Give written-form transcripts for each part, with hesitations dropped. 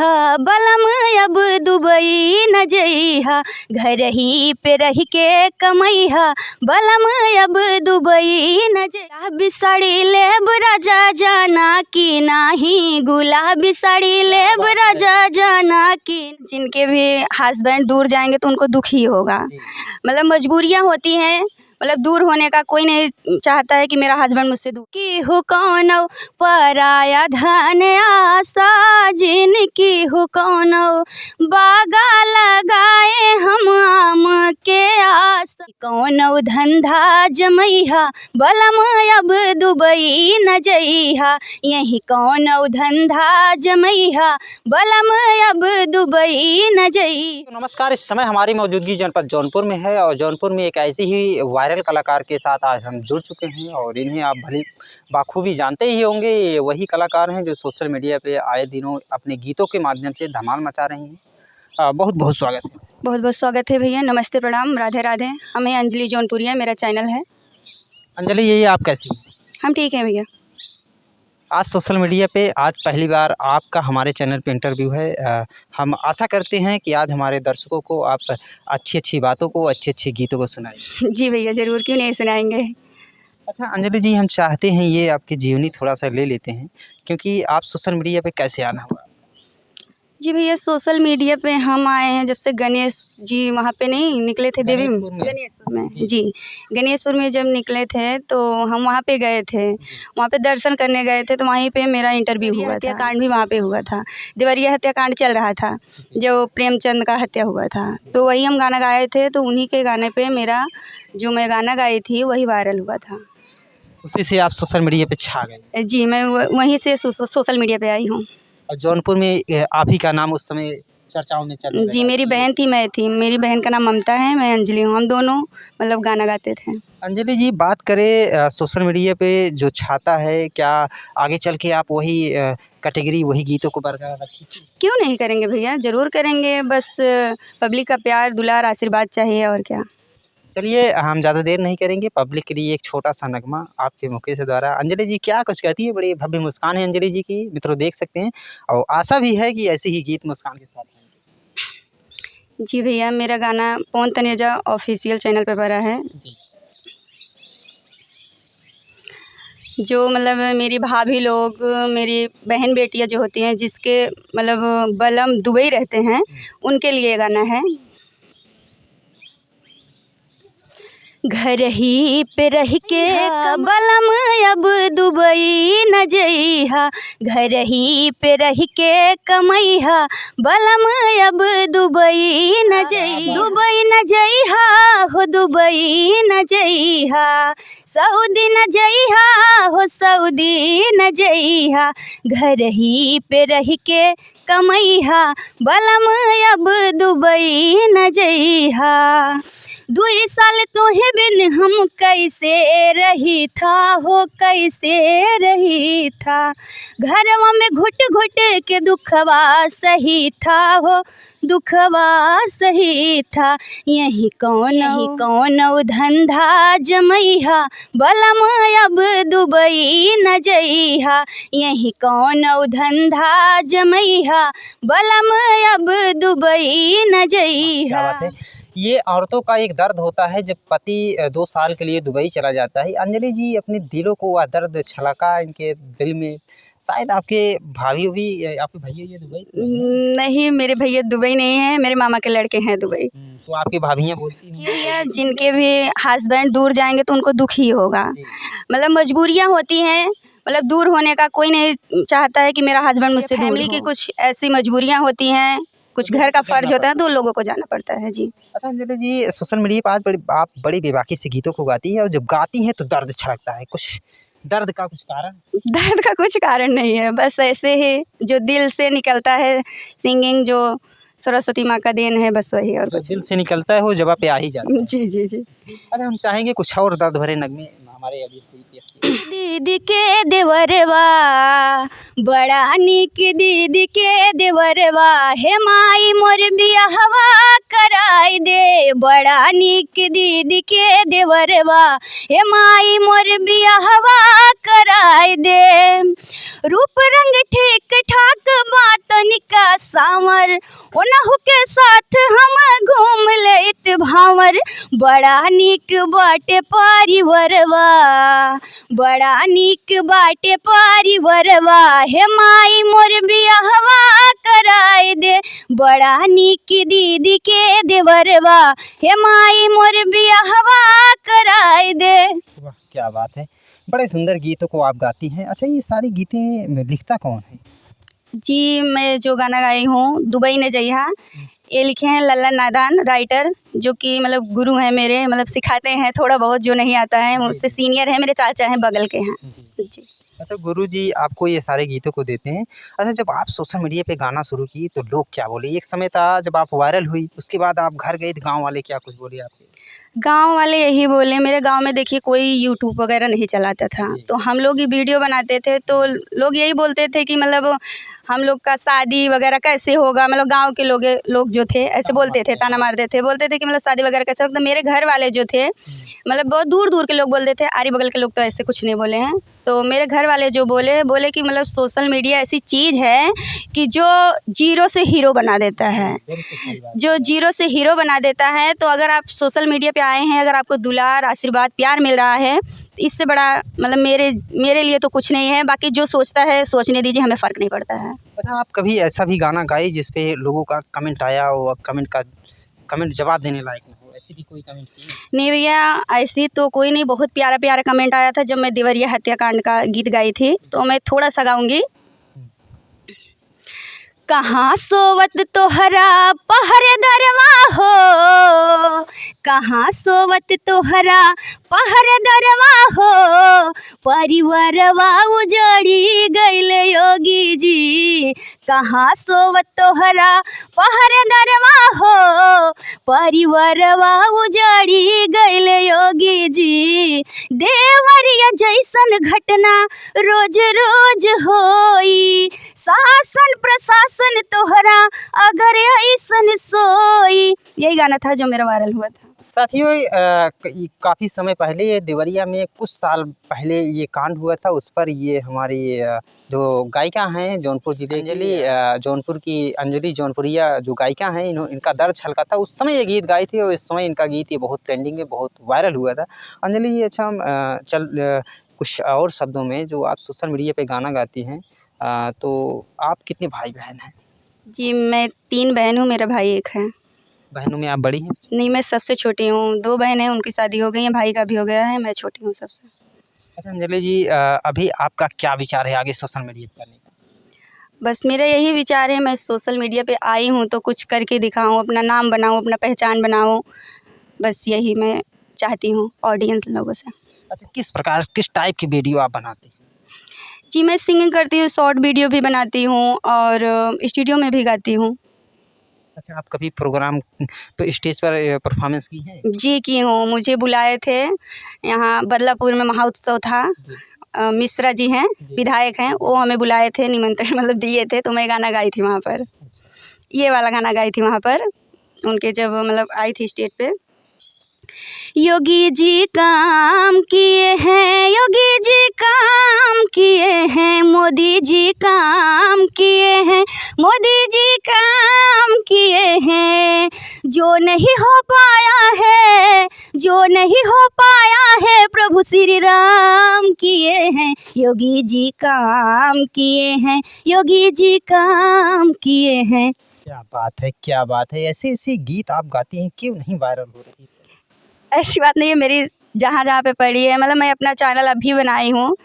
जइहा बलम अब दुबई न जइहा, घर ही पे रह के कमैहा बलम अब दुबई न जइहा। गुलाबी साड़ी लेब राजा जाना कि नाही, गुलाबी साड़ी लेब राजा जाना कि। जिनके भी हस्बैंड दूर जाएंगे तो उनको दुख ही होगा, मतलब मजबूरियाँ होती हैं, मतलब दूर होने का कोई नहीं चाहता है कि मेरा हस्बैंड मुझसे दूर। की हो कौन पराया धन आशा, जिनकी हो कौन बागा लगाए हम आम के आस। कौन धंधा जमैहा बलम अब दुबई न जइहा, यही कौन धंधा जमैहा बलम अब दुबई न जइहा। तो नमस्कार, इस समय हमारी मौजूदगी जनपद जौनपुर में है और जौनपुर में एक ऐसी ही वायरल कलाकार के साथ आज हम जुड़ चुके हैं और इन्हें आप भली बाखूबी जानते ही होंगे। ये वही कलाकार हैं जो सोशल मीडिया पे आए दिनों अपने गीतों के माध्यम से धमाल मचा रही हैं। बहुत बहुत स्वागत है। बहुत बहुत स्वागत है भैया, नमस्ते प्रणाम, राधे राधे। हमें अंजलि जौनपुरिया मेरा चैनल है। अंजलि, ये आप कैसी हैं? हम ठीक हैं भैया। आज सोशल मीडिया पे आज पहली बार आपका हमारे चैनल पे इंटरव्यू है। हम आशा करते हैं कि आज हमारे दर्शकों को आप अच्छी अच्छी बातों को, अच्छे अच्छे गीतों को सुनाएं। जी भैया, ज़रूर, क्यों नहीं सुनाएंगे। अच्छा अंजलि जी, हम चाहते हैं ये आपकी जीवनी थोड़ा सा ले लेते हैं, क्योंकि आप सोशल मीडिया पे कैसे आना हुआ? जी भैया, सोशल मीडिया पे हम आए हैं जब से गणेश जी वहाँ पे नहीं निकले थे, देवी गणेशपुर में जी, गणेशपुर में जब निकले थे तो हम वहाँ पे गए थे, वहाँ पे दर्शन करने गए थे, तो वहीं पे मेरा इंटरव्यू हुआ था। हत्याकांड भी वहाँ पे हुआ था, देवरिया हत्याकांड चल रहा था, जो प्रेमचंद का हत्या हुआ था, तो वही हम गाना गाए थे। तो उन्हीं के गाने पे मेरा जो मैं गाना गाई थी वही वायरल हुआ था। उसी से आप सोशल मीडिया पे छा गए? जी, मैं वहीं से सोशल मीडिया पे आई हूँ। और जौनपुर में आप ही का नाम उस समय चर्चाओं में चल रहा जी, मेरी बहन थी, मैं थी, मेरी बहन का नाम ममता है, मैं अंजलि हूँ, हम दोनों मतलब गाना गाते थे। अंजलि जी, बात करें सोशल मीडिया पे जो छाता है, क्या आगे चल के आप वही कैटेगरी, वही गीतों को बरकरार रखेंगे? क्यों नहीं करेंगे भैया, ज़रूर करेंगे, बस पब्लिक का प्यार दुलार आशीर्वाद चाहिए, और क्या। चलिए, हम ज़्यादा देर नहीं करेंगे, पब्लिक के लिए एक छोटा सा नगमा आपके मुखे से द्वारा। अंजलि जी क्या कुछ कहती है, बड़ी भव्य मुस्कान है अंजलि जी की, मित्रों देख सकते हैं, और आशा भी है कि ऐसे ही गीत मुस्कान के साथ आएंगे। जी भैया, मेरा गाना पवन तनेजा ऑफिशियल चैनल पे भरा है। जो मतलब मेरी भाभी लोग, मेरी बहन बेटियां जो होती हैं, जिसके मतलब बलम दुबई रहते हैं, उनके लिए गाना है। घर ही पे रह के बलम अब दुबई न जइहा, घर ही पे रह के कमैहा बलम अब दुबई न जइहा। दुबई न जइहा हो दुबई न जइहा, सऊदी न जइहा हो सऊदी न जइहा, घर ही पे रह के कमैहा बलम अब दुबई न जइहा। 2 साल तोहे बिन हम कैसे रही था हो, कैसे रही था, घरवा में घुट घुट के दुखवा सही था हो, दुखवा सही था, यही कौन धंधा जमैहा बलम अब दुबई न जइहा, यही कौन धंधा जमैहा बलम अब दुबई न जइहा। क्या बात है। ये औरतों का एक दर्द होता है जब पति 2 साल के लिए दुबई चला जाता है। अंजलि जी, अपने दिलों को वह दर्द छलका इनके दिल में। शायद आपके भाभी भी, आपके भैया ये दुबई? नहीं, मेरे भैया दुबई नहीं है, मेरे मामा के लड़के हैं दुबई। तो आपकी भाभियाँ बोलती हैं? भैया, जिनके भी हस्बैंड दूर जाएंगे तो उनको दुख ही होगा, मतलब मजबूरियाँ होती हैं, मतलब दूर होने का कोई नहीं चाहता है कि मेरा हस्बैंड मुझसे दूर हो। फैमिली की कुछ ऐसी मजबूरियाँ होती हैं, कुछ घर का फर्ज होता है, तो लोगों को जाना पड़ता है। जी। अच्छा अंजलि जी, सोशल मीडिया पर आज आप बड़ी बेबाकी से गीतों को गाती हैं और जब गाती हैं तो दर्द छलकता है। कुछ दर्द का कुछ कारण? दर्द का कुछ कारण नहीं है, बस ऐसे ही जो दिल से निकलता है, सिंगिंग जो सरस्वती माँ का देन है, बस वही, और जो कुछ दिल से निकलता है वो जगह पे आ ही जाता है। जी जी जी। अरे हम चाहेंगे कुछ और दर्द भरे नगमे हमारे अभी पेश किया। दीदी के देवरवा बड़ा निक दीदी के देवरवा हे माई मोर बियाहवा कराई दे। बड़ा निक दीदी के देवरवा हे माई मोर बियाहवा कराई दे। रूप रंग ठीक ठाक बात निका सावर ओनहु के साथ हम घूम लेत भावर। बड़ा निक बाटे परिवरवा बड़ा निक बाटे परिवरवा हे माई मोर बियाहवा कराई दे। बड़ा निक दीदी के देवरवा हे माई मोर बियाहवा कराई दे। वाह क्या बात है, बड़े सुंदर गीतों को आप गाती हैं। अच्छा ये सारी गीतें लिखता कौन है? जी मैं जो गाना गाई हूँ दुबई न जइहा, ये लिखे हैं लल्ला नादान राइटर, जो कि मतलब गुरु हैं मेरे, मतलब सिखाते हैं थोड़ा बहुत जो नहीं आता है, मुझसे सीनियर है, मेरे चाचा हैं, बगल के हैं जी। अच्छा गुरु जी आपको ये सारे गीतों को देते हैं। अच्छा जब आप सोशल मीडिया पे गाना शुरू की तो लोग क्या बोले? एक समय था जब आप वायरल हुई, उसके बाद आप घर गई तो गाँव वाले क्या कुछ बोले आपके? गांव वाले यही बोले, मेरे गांव में देखिए कोई यूट्यूब वगैरह नहीं चलाता था, तो हम लोग ही वीडियो बनाते थे, तो लोग यही बोलते थे कि मतलब हम लोग का शादी वगैरह कैसे होगा, मतलब गांव के लोग जो थे ऐसे बोलते थे, ताना मारते थे, बोलते थे कि मतलब शादी वगैरह कैसे होगा। तो मेरे घर वाले जो थे मतलब बहुत दूर दूर के लोग बोलते थे, आरी बगल के लोग तो ऐसे कुछ नहीं बोले हैं। तो मेरे घर वाले जो बोले कि मतलब सोशल मीडिया ऐसी चीज़ है कि जो जीरो से हीरो बना देता है, जो जीरो से हीरो बना देता है। तो अगर आप सोशल मीडिया पे आए हैं, अगर आपको दुलार आशीर्वाद प्यार मिल रहा है, इससे बड़ा मतलब मेरे लिए तो कुछ नहीं है। बाकी जो सोचता है सोचने दीजिए, हमें फ़र्क नहीं पड़ता है। अच्छा आप कभी ऐसा भी गाना गाए जिस पे लोगों का कमेंट आया हो, कमेंट जवाब देने लायक ना हो, ऐसी भी कोई कमेंट की? नहीं भैया ऐसी तो कोई नहीं, बहुत प्यारा प्यारा कमेंट आया था जब मैं देवरिया हत्याकांड का गीत गाई थी, तो मैं थोड़ा सा गाऊंगी। कहाँ सोवत तोहरा पहरेदरवा हो, कहाँ सोवत तोहरा पहरेदरवा हो, परिवारवा उजड़ी गइल योगी जी। कहाँ सोवत तोहरा पहरेदरवा हो, परिवारवा उजड़ी गइल योगी जी। देवरिया जैसन घटना रोज रोज होई, शासन प्रशासन तोहरा अगर ऐसन सोई। यही गाना था जो मेरा वायरल हुआ था। साथियों काफ़ी समय पहले ये देवरिया में कुछ साल पहले ये कांड हुआ था, उस पर ये हमारी जो गायिका हैं जौनपुर जिले की जौनपुर की अंजलि जौनपुरिया जो गायिका हैं, इनका दर्द छलका था। उस समय ये गीत गाई थी और इस समय इनका गीत ये बहुत ट्रेंडिंग में बहुत वायरल हुआ था। अंजलि ये अच्छा कुछ और शब्दों में जो आप सोशल मीडिया पे गाना गाती हैं, तो आप कितने भाई बहन हैं? जी मैं 3 बहन हूँ, मेरा भाई 1 है। बहनों में आप बड़ी हैं? नहीं मैं सबसे छोटी हूँ, 2 बहन हैं, उनकी शादी हो गई है, भाई का भी हो गया है, मैं छोटी हूँ सबसे। अच्छा अंजलि जी अभी आपका क्या विचार है आगे सोशल मीडिया पे करने का? बस मेरा यही विचार है, मैं सोशल मीडिया पे आई हूँ तो कुछ करके दिखाऊँ, अपना नाम बनाऊँ, अपना पहचान बनाऊँ, बस यही मैं चाहती हूँ ऑडियंस लोगों से। अच्छा किस टाइप की वीडियो आप बनाते हैं? जी मैं सिंगिंग करती हूँ, शॉर्ट वीडियो भी बनाती हूँ और स्टूडियो में भी गाती हूँ। अच्छा आप कभी प्रोग्राम पे स्टेज पर परफॉर्मेंस की है? जी की हूँ, मुझे बुलाए थे, यहाँ बदलापुर में महोत्सव था, मिश्रा जी हैं, विधायक हैं, वो हमें बुलाए थे, निमंत्रण मतलब दिए थे, तो मैं गाना गाई थी वहाँ पर। ये वाला गाना गाई थी वहाँ पर, उनके जब मतलब आई थी स्टेज पे। योगी जी काम किए हैं, योगी जी काम किए हैं, मोदी जी काम किए हैं, मोदी जी काम किए हैं। जो नहीं हो पाया है, जो नहीं हो पाया है, प्रभु श्री राम किए हैं। योगी जी काम किए हैं, योगी जी काम किए हैं। क्या बात है, क्या बात है। ऐसे गीत आप गाती हैं, क्यों नहीं वायरल हो रही? ऐसी बात नहीं है, मेरी जहाँ जहाँ पे पड़ी है, मतलब मैं अपना चैनल अभी बनाई हूँ,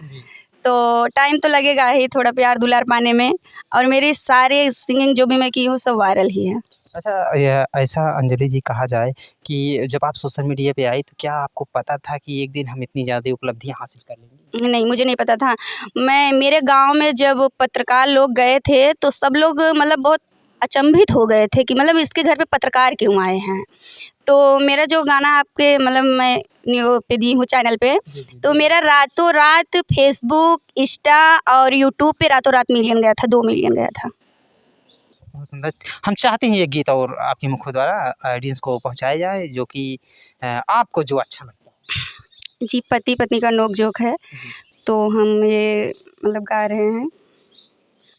तो टाइम तो लगेगा ही थोड़ा प्यार दुलार पाने में, और मेरी सारे सिंगिंग जो भी मैं की हूँ सब वायरल ही है। अच्छा ऐसा अंजलि जी कहा जाए कि जब आप सोशल मीडिया पे आई तो क्या आपको पता था कि एक दिन हम इतनी ज़्यादा उपलब्धियाँ हासिल कर लेंगे? नहीं मुझे नहीं पता था। मेरे गांव में जब पत्रकार लोग गए थे तो सब लोग मतलब बहुत अचंभित हो गए थे कि मतलब इसके घर पे पत्रकार क्यों आए हैं। तो मेरा जो गाना आपके मतलब मैं न्यू पे दी हूँ चैनल पे, तो मेरा रातों रात फेसबुक, इंस्टा और यूट्यूब पे रातों रात मिलियन गया था, 2 मिलियन गया था। बहुत सुंदर। हम चाहते हैं ये गीत और आपके मुखों द्वारा ऑडियंस को पहुँचाया जाए, जो कि आपको जो अच्छा लगता है। जी, पति पत्नी का नोक-झोंक है, तो हम ये मतलब गा रहे हैं।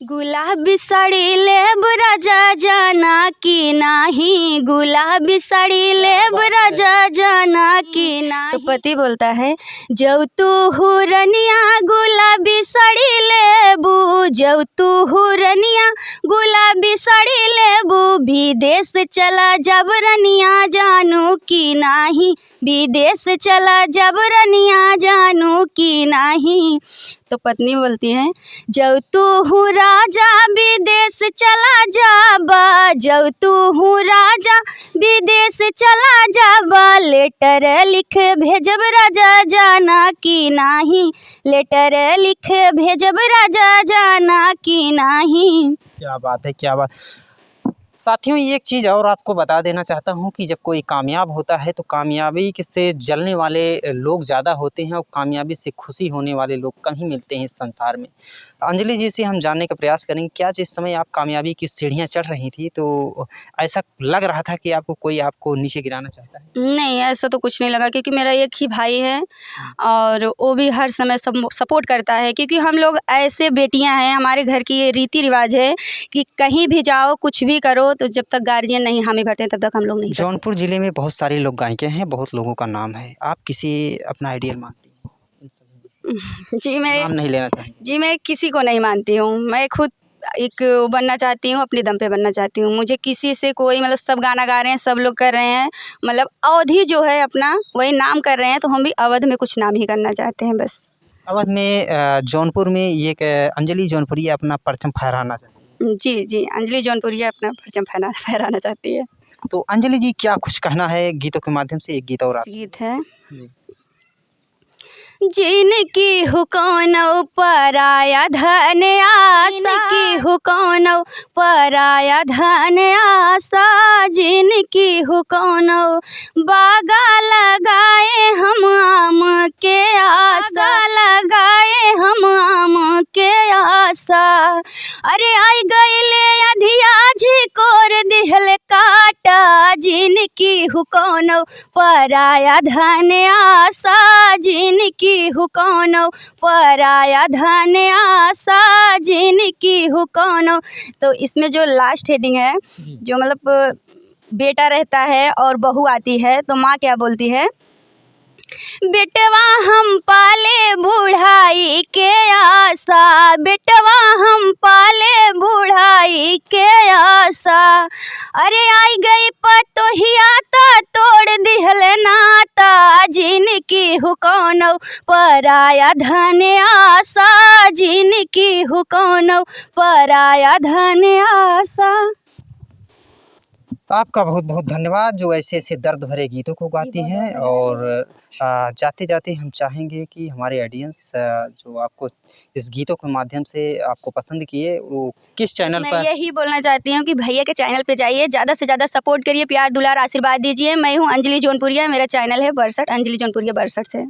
गुलाबी साड़ी लेब राजा जाना की नाही, गुलाबी साड़ी लेब राजा जाना की नाही। तो पति बोलता है, जब तू हुरनिया गुलाबी साड़ी लेबू, जब तू हुरनिया गुलाबी साड़ी लेबू, विदेश चला जब रनिया जानू की नाही, विदेश चला जब रनिया जानू की नाही। तो पत्नी बोलती है, जब तू हूँ राजा विदेश चला जाबा, जब तू हूँ राजा विदेश चला जाबा, लेटर लिख भेजब राजा जाना की नाही, लेटर लिख भेजब राजा जाना की नाही। क्या बात है, क्या बात। साथियों, एक चीज़ और आपको बता देना चाहता हूँ कि जब कोई कामयाब होता है तो कामयाबी से जलने वाले लोग ज़्यादा होते हैं और कामयाबी से खुशी होने वाले लोग कम ही मिलते हैं इस संसार में। अंजलि जी से हम जानने का प्रयास करेंगे, क्या जिस समय आप कामयाबी की सीढ़ियाँ चढ़ रही थी तो ऐसा लग रहा था कि आपको कोई आपको नीचे गिराना चाहता है? नहीं, ऐसा तो कुछ नहीं लगा, क्योंकि मेरा एक ही भाई है और वो भी हर समय सपोर्ट करता है, क्योंकि हम लोग ऐसे बेटियां हैं, हमारे घर की ये रीति रिवाज है कि कहीं भी जाओ कुछ भी करो तो जब तक गार्जियन नहीं हामी भरते हैं तब तक हम लोग नहीं कर सकते। जौनपुर ज़िले में बहुत सारे लोक गायिका हैं, बहुत लोगों का नाम है। आप किसी अपना आइडियल मानती हैं? इन सभी में जी मैं नाम नहीं लेना चाहेंगे? जी मैं किसी को नहीं मानती हूँ, मैं खुद एक बनना चाहती हूँ, अपने दम पे बनना चाहती हूँ। मुझे किसी से कोई मतलब सब गाना गा रहे हैं, सब लोग कर रहे हैं, मतलब अवधि जो है अपना वही नाम कर रहे हैं, तो हम भी अवध में कुछ नाम ही करना चाहते हैं बस। अवध में जौनपुर में ये एक अंजलि जौनपुरिया अपना परचम फहराना चाहती है। जी, जी, अंजलि जौनपुरिया अपना परचम फहराना चाहती है। तो अंजलि जी, क्या कुछ कहना है गीतों के माध्यम से? एक गीत और आप गीत है, जी। जिनकी हो कौनो पराया धन आशा, जिनकी हो कौनो पराया धन आशा, जिनकी हो कौनो बागा लगाए हम आम के आशा, लगाए हम आम के आशा। अरे आई गईले अधिया झिकोर दिहल काटा, जिनकी हो कौनो पराया धन आशा, जिनकी हु कौनो पराया धन आशा, जिनकी हु कौनो। तो इसमें जो लास्ट हेडिंग है, जो मतलब बेटा रहता है और बहू आती है, तो माँ क्या बोलती है, बेटवा हम पाले बुढ़ाई के आशा, बेटवा हम पाले बुढ़ाई के आशा। अरे आई गई पतोहिया ता तोड़ दिहल नाता, जिनकी हु कौनो पराया धन आशा, जिनकी हु कौनो पराया धन आशा। आपका बहुत बहुत धन्यवाद, जो ऐसे ऐसे दर्द भरे गीतों को गाती हैं। और जाते जाते हम चाहेंगे कि हमारे ऑडियंस जो आपको इस गीतों के माध्यम से आपको पसंद किए, वो किस चैनल मैं पर? यही बोलना चाहती हूँ कि भैया के चैनल पे जाइए, ज़्यादा से ज़्यादा सपोर्ट करिए, प्यार दुलार आशीर्वाद दीजिए। मैं हूँ अंजलि जौनपुरिया, मेरा चैनल है 62 अंजलि जौनपुरिया 62 से।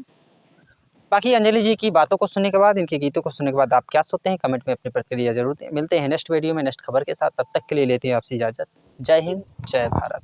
बाकी अंजलि जी की बातों को सुनने के बाद, इनके गीतों को सुनने के बाद आप क्या सोचते हैं, कमेंट में अपनी प्रतिक्रिया जरूर दें। मिलते हैं नेक्स्ट वीडियो में नेक्स्ट खबर के साथ, तब तक के लिए लेते हैं आपसे इजाज़त। जय हिंद, जय भारत।